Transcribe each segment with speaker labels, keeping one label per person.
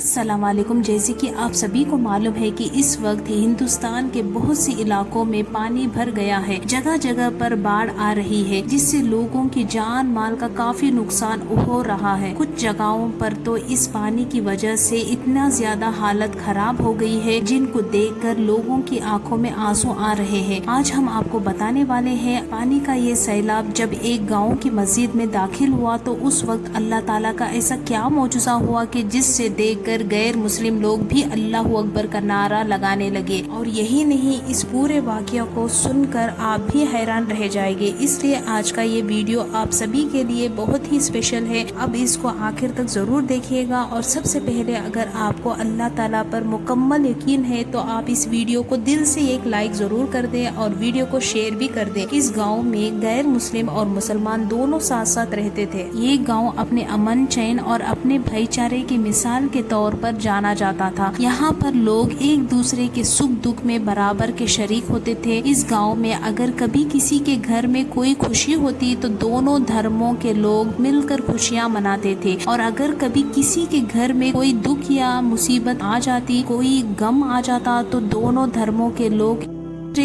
Speaker 1: السلام علیکم۔ جیسے کہ آپ سبھی کو معلوم ہے کہ اس وقت ہندوستان کے بہت سے علاقوں میں پانی بھر گیا ہے، جگہ جگہ پر باڑھ آ رہی ہے، جس سے لوگوں کی جان مال کا کافی نقصان ہو رہا ہے۔ کچھ جگہوں پر تو اس پانی کی وجہ سے اتنا زیادہ حالت خراب ہو گئی ہے جن کو دیکھ کر لوگوں کی آنکھوں میں آنسو آ رہے ہیں۔ آج ہم آپ کو بتانے والے ہیں پانی کا یہ سیلاب جب ایک گاؤں کی مسجد میں داخل ہوا تو اس وقت اللہ تعالیٰ کا ایسا کیا معجزہ ہوا کہ جس سے دیکھ کر غیر مسلم لوگ بھی اللہ اکبر کا نعرہ لگانے لگے۔ اور یہی نہیں، اس پورے واقعہ کو سن کر آپ بھی حیران رہ جائیں گے۔ اس لیے آج کا یہ ویڈیو آپ سبھی کے لیے بہت ہی اسپیشل ہے۔ اب اس کو آخر تک ضرور دیکھیے گا، اور سب سے پہلے اگر آپ کو اللہ تعالیٰ پر مکمل یقین ہے تو آپ اس ویڈیو کو دل سے ایک لائک ضرور کر دیں اور ویڈیو کو شیئر بھی کر دیں۔ اس گاؤں میں غیر مسلم اور مسلمان دونوں ساتھ ساتھ رہتے تھے۔ یہ گاؤں اپنے امن چین اور اپنے بھائی چارے کی مثال کے طور پر جانا جاتا تھا۔ یہاں پر لوگ ایک دوسرے کے سکھ دکھ میں برابر کے شریک ہوتے تھے۔ اس گاؤں میں اگر کبھی کسی کے گھر میں کوئی خوشی ہوتی تو دونوں دھرموں کے لوگ مل کر خوشیاں مناتے تھے، اور اگر کبھی کسی کے گھر میں کوئی دکھ یا مصیبت آ جاتی، کوئی غم آ جاتا تو دونوں دھرموں کے لوگ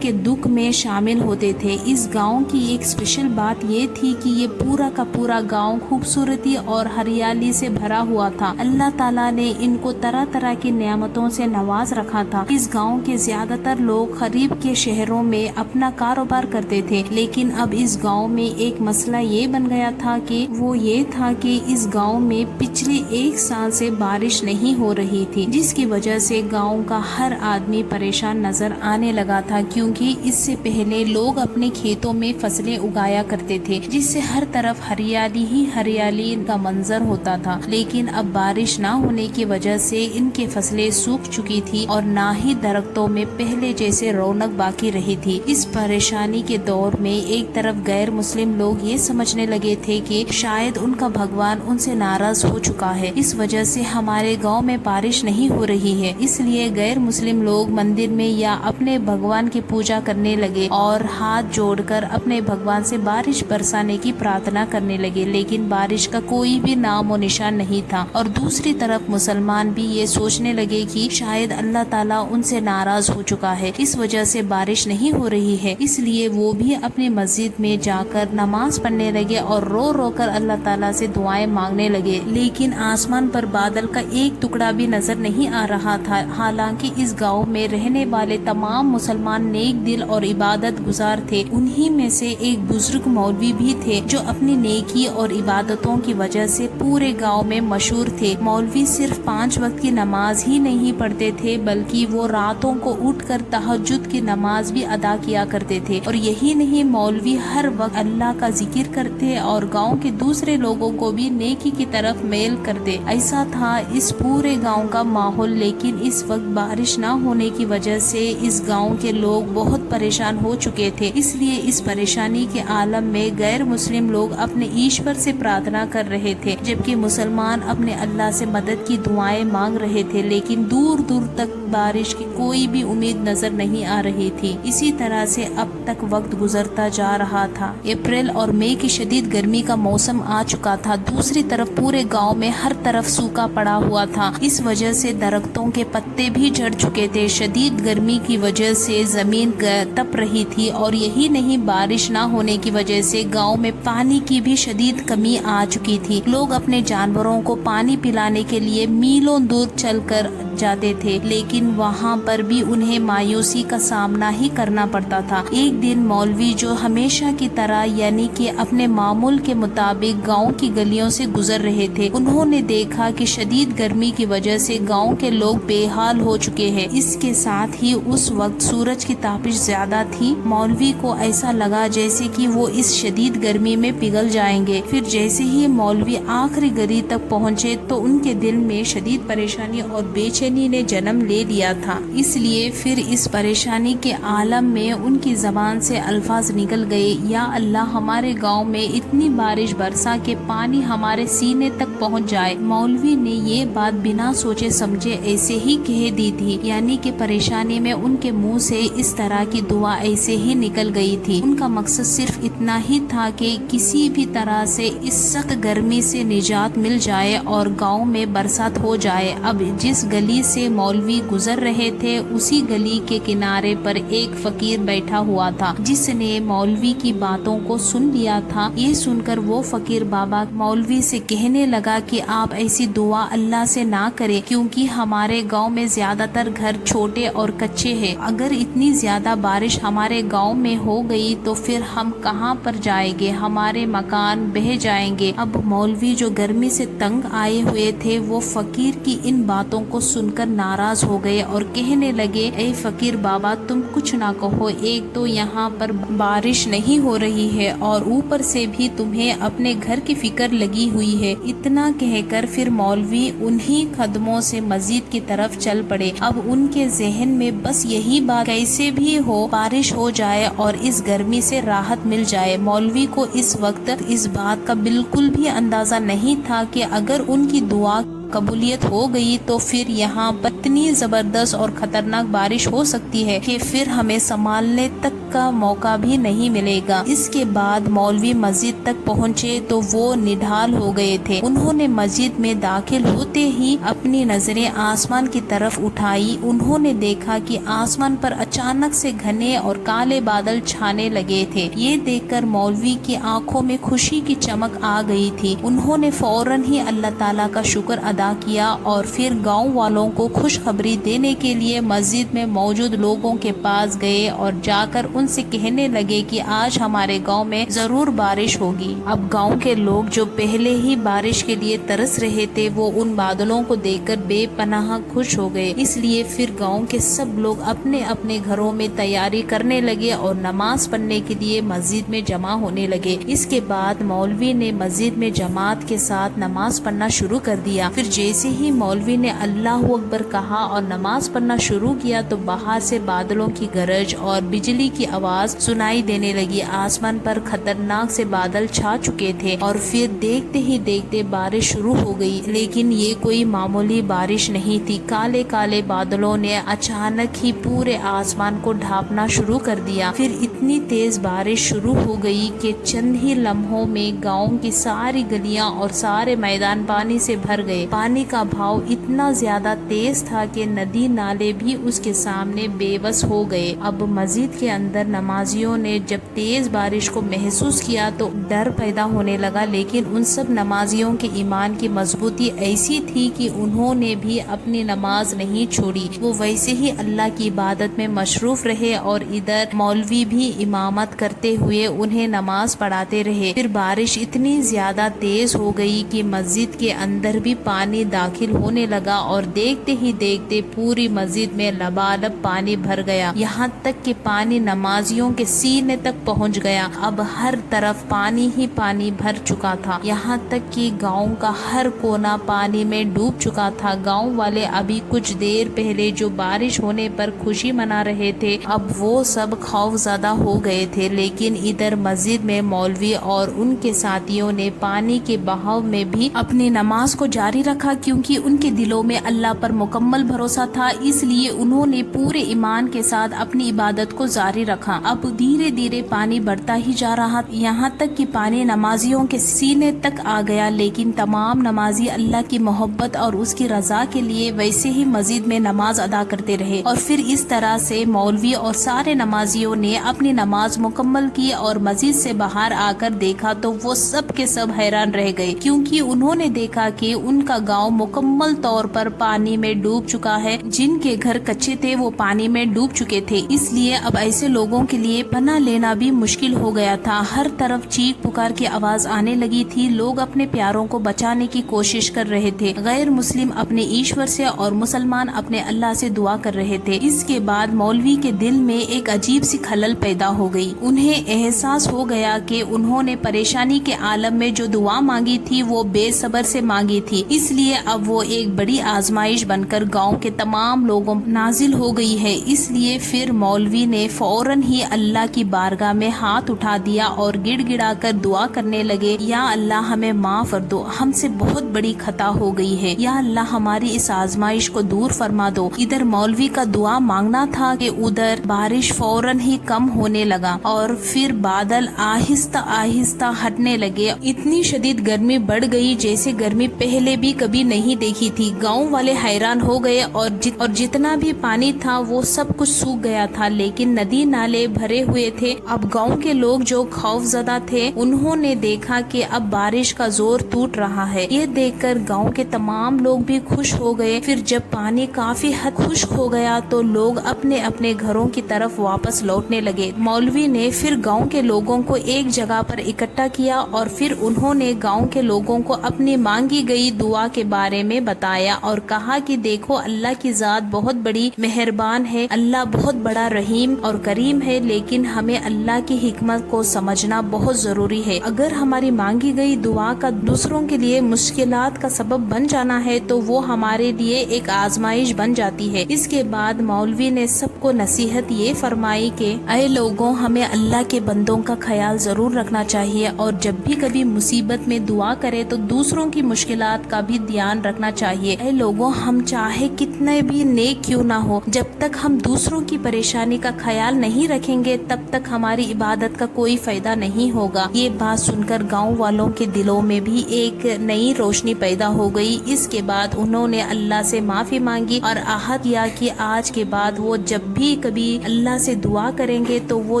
Speaker 1: کے دکھ میں شامل ہوتے تھے۔ اس گاؤں کی ایک اسپیشل بات یہ تھی کہ یہ پورا کا پورا گاؤں خوبصورتی اور ہریالی سے بھرا ہوا تھا۔ اللہ تعالیٰ نے ان کو طرح طرح کی نعمتوں سے نواز رکھا تھا۔ اس گاؤں کے زیادہ تر لوگ قریب کے شہروں میں اپنا کاروبار کرتے تھے، لیکن اب اس گاؤں میں ایک مسئلہ یہ بن گیا تھا کہ وہ یہ تھا کہ اس گاؤں میں پچھلے ایک سال سے بارش نہیں ہو رہی تھی، جس کی وجہ سے گاؤں کا ہر آدمی پریشان نظر آنے لگا تھا، کیونکہ اس سے پہلے لوگ اپنے کھیتوں میں فصلیں اگایا کرتے تھے، جس سے ہر طرف ہریالی ہی ہریالی کا منظر ہوتا تھا۔ لیکن اب بارش نہ ہونے کی وجہ سے ان کی فصلیں سوکھ چکی تھی اور نہ ہی درختوں میں پہلے جیسے رونق باقی رہی تھی۔ اس پریشانی کے دور میں ایک طرف غیر مسلم لوگ یہ سمجھنے لگے تھے کہ شاید ان کا بھگوان ان سے ناراض ہو چکا ہے، اس وجہ سے ہمارے گاؤں میں بارش نہیں ہو رہی ہے۔ اس لیے غیر مسلم لوگ مندر میں یا اپنے بھگوان کی پوجا کرنے لگے اور ہاتھ جوڑ کر اپنے بھگوان سے بارش برسانے کی پرارتھنا کرنے لگے، لیکن بارش کا کوئی بھی نام و نشان نہیں تھا۔ اور دوسری طرف مسلمان بھی یہ سوچنے لگے کہ شاید اللہ تعالیٰ ان سے ناراض ہو چکا ہے، اس وجہ سے بارش نہیں ہو رہی ہے۔ اس لیے وہ بھی اپنی مسجد میں جا کر نماز پڑھنے لگے اور رو رو کر اللہ تعالیٰ سے دعائیں مانگنے لگے، لیکن آسمان پر بادل کا ایک ٹکڑا بھی نظر نہیں آ رہا تھا۔ حالانکہ اس گاؤں میں رہنے والے تمام مسلمان نیک دل اور عبادت گزار تھے۔ انہی میں سے ایک بزرگ مولوی بھی تھے جو اپنی نیکی اور عبادتوں کی وجہ سے پورے گاؤں میں مشہور تھے۔ مولوی صرف 5 وقت کی نماز ہی نہیں پڑھتے تھے، بلکہ وہ راتوں کو اٹھ کر تہجد کی نماز بھی ادا کیا کرتے تھے۔ اور یہی نہیں، مولوی ہر وقت اللہ کا ذکر کرتے اور گاؤں کے دوسرے لوگوں کو بھی نیکی کی طرف میل کرتے۔ ایسا تھا اس پورے گاؤں کا ماحول۔ لیکن اس وقت بارش نہ ہونے کی وجہ سے اس گاؤں کے لوگ بہت پریشان ہو چکے تھے۔ اس لیے اس پریشانی کے عالم میں غیر مسلم لوگ اپنے ایشور سے پرارتھنا کر رہے تھے، جبکہ مسلمان اپنے اللہ سے مدد کی دعائیں مانگ رہے تھے، لیکن دور دور تک بارش کی کوئی بھی امید نظر نہیں آ رہی تھی۔ اسی طرح سے اب تک وقت گزرتا جا رہا تھا۔ اپریل اور مئی کی شدید گرمی کا موسم آ چکا تھا۔ دوسری طرف پورے گاؤں میں ہر طرف سوکھا پڑا ہوا تھا۔ اس وجہ سے درختوں کے پتے بھی جھڑ چکے تھے۔ شدید گرمی کی وجہ سے زمین تپ رہی تھی، اور یہی نہیں، بارش نہ ہونے کی وجہ سے گاؤں میں پانی کی بھی شدید کمی آ چکی تھی۔ لوگ اپنے جانوروں کو پانی پلانے کے لیے میلوں دور چل کر جاتے تھے، لیکن وہاں پر بھی انہیں مایوسی کا سامنا ہی کرنا پڑتا تھا۔ ایک دن مولوی جو ہمیشہ کی طرح یعنی کہ اپنے معمول کے مطابق گاؤں کی گلیوں سے گزر رہے تھے، انہوں نے دیکھا کہ شدید گرمی کی وجہ سے گاؤں کے لوگ بے حال ہو چکے ہیں۔ اس کے ساتھ ہی اس وقت سورج کی تاپش زیادہ تھی۔ مولوی کو ایسا لگا جیسے کہ وہ اس شدید گرمی میں پگھل جائیں گے۔ پھر جیسے ہی مولوی آخری گلی تک پہنچے تو ان کے دل میں شدید پریشانی اور بے چینی روشنی نے جنم لے لیا تھا، اس لیے پھر اس پریشانی کے عالم میں ان کی زبان سے الفاظ نکل گئے، یا اللہ ہمارے گاؤں میں اتنی بارش برسا کہ پانی ہمارے سینے تک پہنچ جائے۔ مولوی نے یہ بات بنا سوچے سمجھے ایسے ہی کہہ دی تھی، یعنی کہ پریشانی میں ان کے منہ سے اس طرح کی دعا ایسے ہی نکل گئی تھی۔ ان کا مقصد صرف اتنا ہی تھا کہ کسی بھی طرح سے اس سخت گرمی سے نجات مل جائے اور گاؤں میں برسات ہو جائے۔ اب جس گلی سے مولوی گزر رہے تھے اسی گلی کے کنارے پر ایک فقیر بیٹھا ہوا تھا جس نے مولوی کی باتوں کو سن لیا تھا۔ یہ سن کر وہ فقیر بابا مولوی سے کہنے لگا کہ آپ ایسی دعا اللہ سے نہ کریں، کیونکہ ہمارے گاؤں میں زیادہ تر گھر چھوٹے اور کچے ہیں۔ اگر اتنی زیادہ بارش ہمارے گاؤں میں ہو گئی تو پھر ہم کہاں پر جائیں گے، ہمارے مکان بہہ جائیں گے۔ اب مولوی جو گرمی سے تنگ آئے ہوئے تھے وہ فقیر کی ان باتوں کو سن کر ناراض ہو گئے اور کہنے لگے، اے فقیر بابا تم کچھ نہ کہو، ایک تو یہاں پر بارش نہیں ہو رہی ہے اور اوپر سے بھی تمہیں اپنے گھر کی فکر لگی ہوئی ہے۔ اتنا کہہ کر پھر مولوی انہی قدموں سے مسجد کی طرف چل پڑے۔ اب ان کے ذہن میں بس یہی بات کیسے بھی ہو بارش ہو جائے اور اس گرمی سے راحت مل جائے۔ مولوی کو اس وقت اس بات کا بالکل بھی اندازہ نہیں تھا کہ اگر ان کی دعا قبولیت ہو گئی تو پھر یہاں پر اتنی زبردست اور خطرناک بارش ہو سکتی ہے کہ پھر ہمیں سنبھالنے تک کا موقع بھی نہیں ملے گا۔ اس کے بعد مولوی مسجد تک پہنچے تو وہ نڈھال ہو گئے تھے۔ انہوں نے مسجد میں داخل ہوتے ہی اپنی نظریں آسمان کی طرف اٹھائی۔ انہوں نے دیکھا کہ آسمان پر اچانک سے گھنے اور کالے بادل چھانے لگے تھے۔ یہ دیکھ کر مولوی کی آنکھوں میں خوشی کی چمک آ گئی تھی۔ انہوں نے فوراً ہی اللہ تعالیٰ کا شکر ادا کیا اور پھر گاؤں والوں کو خوشخبری دینے کے لیے مسجد میں موجود لوگوں کے پاس گئے اور جا کر ان سے کہنے لگے کہ آج ہمارے گاؤں میں ضرور بارش ہوگی۔ اب گاؤں کے لوگ جو پہلے ہی بارش کے لیے ترس رہے تھے وہ ان بادلوں کو دیکھ کر بے پناہ خوش ہو گئے۔ اس لیے پھر گاؤں کے سب لوگ اپنے اپنے گھروں میں تیاری کرنے لگے اور نماز پڑھنے کے لیے مسجد میں جمع ہونے لگے۔ اس کے بعد مولوی نے مسجد میں جماعت کے ساتھ نماز پڑھنا شروع کر دیا۔ پھر جیسے ہی مولوی نے اللہ اکبر کہا اور نماز پڑھنا شروع کیا تو باہر سے بادلوں کی گرج اور بجلی کی آواز سنائی دینے لگی۔ آسمان پر خطرناک سے بادل چھا چکے تھے اور پھر دیکھتے ہی دیکھتے بارش شروع ہو گئی، لیکن یہ کوئی معمولی بارش نہیں تھی۔ کالے کالے بادلوں نے اچانک ہی پورے آسمان کو ڈھانپنا شروع کر دیا۔ پھر اتنی تیز بارش شروع ہو گئی کہ چند ہی لمحوں میں گاؤں کی ساری گلیاں اور سارے میدان پانی سے بھر گئے۔ پانی کا بہاؤ اتنا زیادہ تیز تھا کہ ندی نالے بھی اس کے سامنے بے بس ہو گئے۔ اب مسجد کے اندر نمازیوں نے جب تیز بارش کو محسوس کیا تو ڈر پیدا ہونے لگا، لیکن ان سب نمازیوں کے ایمان کی مضبوطی ایسی تھی کہ انہوں نے بھی اپنی نماز نہیں چھوڑی۔ وہ ویسے ہی اللہ کی عبادت میں مصروف رہے اور ادھر مولوی بھی امامت کرتے ہوئے انہیں نماز پڑھاتے رہے۔ پھر بارش اتنی زیادہ تیز ہو گئی کہ مسجد کے اندر بھی پانی داخل ہونے لگا اور دیکھتے ہی دیکھتے پوری مسجد میں لبالب پانی بھر گیا، یہاں تک کہ پانی نمازیوں کے سینے تک پہنچ گیا۔ اب ہر طرف پانی ہی پانی بھر چکا تھا، یہاں تک کہ گاؤں کا ہر کونا پانی میں ڈوب چکا تھا۔ گاؤں والے ابھی کچھ دیر پہلے جو بارش ہونے پر خوشی منا رہے تھے اب وہ سب خوف زدہ ہو گئے تھے، لیکن ادھر مسجد میں مولوی اور ان کے ساتھیوں نے پانی کے بہاؤ میں بھی اپنی نماز کو جاری رکھا، کیونکہ ان کے دلوں میں اللہ پر مکمل بھروسہ تھا، اس لیے انہوں نے پورے ایمان کے ساتھ اپنی عبادت کو جاری رکھا۔ اب دھیرے دھیرے پانی بڑھتا ہی جا رہا، یہاں تک کہ پانی نمازیوں کے سینے تک آ گیا، لیکن تمام نمازی اللہ کی محبت اور اس کی رضا کے لیے ویسے ہی مسجد میں نماز ادا کرتے رہے۔ اور پھر اس طرح سے مولوی اور سارے نمازیوں نے اپنی نماز مکمل کی اور مسجد سے باہر آ کر دیکھا تو وہ سب کے سب حیران رہ گئے، کیونکہ انہوں نے دیکھا کہ ان کا گاؤں مکمل طور پر پانی میں ڈوب چکا ہے۔ جن کے گھر کچے تھے وہ پانی میں ڈوب چکے تھے، اس لیے اب ایسے لوگوں لوگوں کے لیے پناہ لینا بھی مشکل ہو گیا تھا۔ ہر طرف چیخ پکار کی آواز آنے لگی تھی، لوگ اپنے پیاروں کو بچانے کی کوشش کر رہے تھے، غیر مسلم اپنے ایشور سے اور مسلمان اپنے اللہ سے دعا کر رہے تھے۔ اس کے بعد مولوی کے دل میں ایک عجیب سی خلل پیدا ہو گئی۔ انہیں احساس ہو گیا کہ انہوں نے پریشانی کے عالم میں جو دعا مانگی تھی وہ بے صبر سے مانگی تھی، اس لیے اب وہ ایک بڑی آزمائش بن کر گاؤں کے تمام لوگوں نازل ہو گئی ہے۔ اس لیے پھر مولوی نے فوراً ہی اللہ کی بارگاہ میں ہاتھ اٹھا دیا اور گڑ گڑا کر دعا کرنے لگے، یا اللہ ہمیں معاف کر دو، ہم سے بہت بڑی خطا ہو گئی ہے، یا اللہ ہماری اس آزمائش کو دور فرما دو۔ ادھر مولوی کا دعا مانگنا تھا کہ ادھر بارش فوراً ہی کم ہونے لگا اور پھر بادل آہستہ آہستہ ہٹنے لگے۔ اتنی شدید گرمی بڑھ گئی جیسے گرمی پہلے بھی کبھی نہیں دیکھی تھی۔ گاؤں والے حیران ہو گئے اور جتنا بھی پانی تھا وہ سب کچھ سوکھ گیا تھا، لیکن ندی نالے بھرے ہوئے تھے۔ اب گاؤں کے لوگ جو خوف زدہ تھے انہوں نے دیکھا کہ اب بارش کا زور ٹوٹ رہا ہے۔ یہ دیکھ کر گاؤں کے تمام لوگ بھی خوش ہو گئے۔ پھر جب پانی کافی حد خشک ہو گیا تو لوگ اپنے اپنے گھروں کی طرف واپس لوٹنے لگے۔ مولوی نے پھر گاؤں کے لوگوں کو ایک جگہ پر اکٹھا کیا اور پھر انہوں نے گاؤں کے لوگوں کو اپنی مانگی گئی دعا کے بارے میں بتایا اور کہا کہ دیکھو اللہ کی ذات بہت بڑی مہربان ہے، اللہ بہت بڑا رحیم اور کریم ہے، لیکن ہمیں اللہ کی حکمت کو سمجھنا بہت ضروری ہے۔ اگر ہماری مانگی گئی دعا کا دوسروں کے لیے مشکلات کا سبب بن جانا ہے تو وہ ہمارے لیے ایک آزمائش بن جاتی ہے۔ اس کے بعد مولوی نے سب کو نصیحت یہ فرمائی کہ اے لوگوں، ہمیں اللہ کے بندوں کا خیال ضرور رکھنا چاہیے اور جب بھی کبھی مصیبت میں دعا کرے تو دوسروں کی مشکلات کا بھی دھیان رکھنا چاہیے۔ اے لوگوں، ہم چاہے کتنے بھی نیک کیوں نہ ہو، جب تک ہم دوسروں کی پریشانی کا خیال نہیں رکھیں گے تب تک ہماری عبادت کا کوئی فائدہ نہیں ہوگا۔ یہ بات سن کر گاؤں والوں کے دلوں میں بھی ایک نئی روشنی پیدا ہو گئی۔ اس کے بعد انہوں نے اللہ سے معافی مانگی اور عہد کیا کہ آج کے بعد وہ جب بھی کبھی اللہ سے دعا کریں گے تو وہ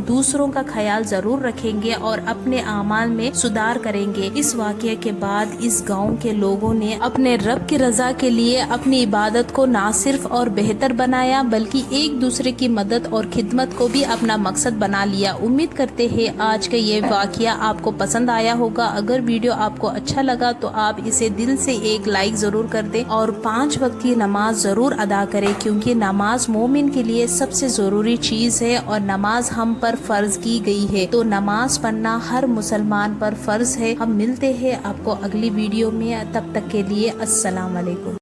Speaker 1: دوسروں کا خیال ضرور رکھیں گے اور اپنے اعمال میں سدھار کریں گے۔ اس واقعے کے بعد اس گاؤں کے لوگوں نے اپنے رب کی رضا کے لیے اپنی عبادت کو نہ صرف اور بہتر بنایا بلکہ ایک دوسرے کی مدد اور خدمت کو بھی اپنا مقصد بنا لیا۔ امید کرتے ہیں آج کا یہ واقعہ آپ کو پسند آیا ہوگا۔ اگر ویڈیو آپ کو اچھا لگا تو آپ اسے دل سے ایک لائک ضرور کر دیں اور 5 وقت کی نماز ضرور ادا کریں، کیونکہ نماز مومن کے لیے سب سے ضروری چیز ہے اور نماز ہم پر فرض کی گئی ہے، تو نماز پڑھنا ہر مسلمان پر فرض ہے۔ ہم ملتے ہیں آپ کو اگلی ویڈیو میں، تب تک کے لیے السلام علیکم۔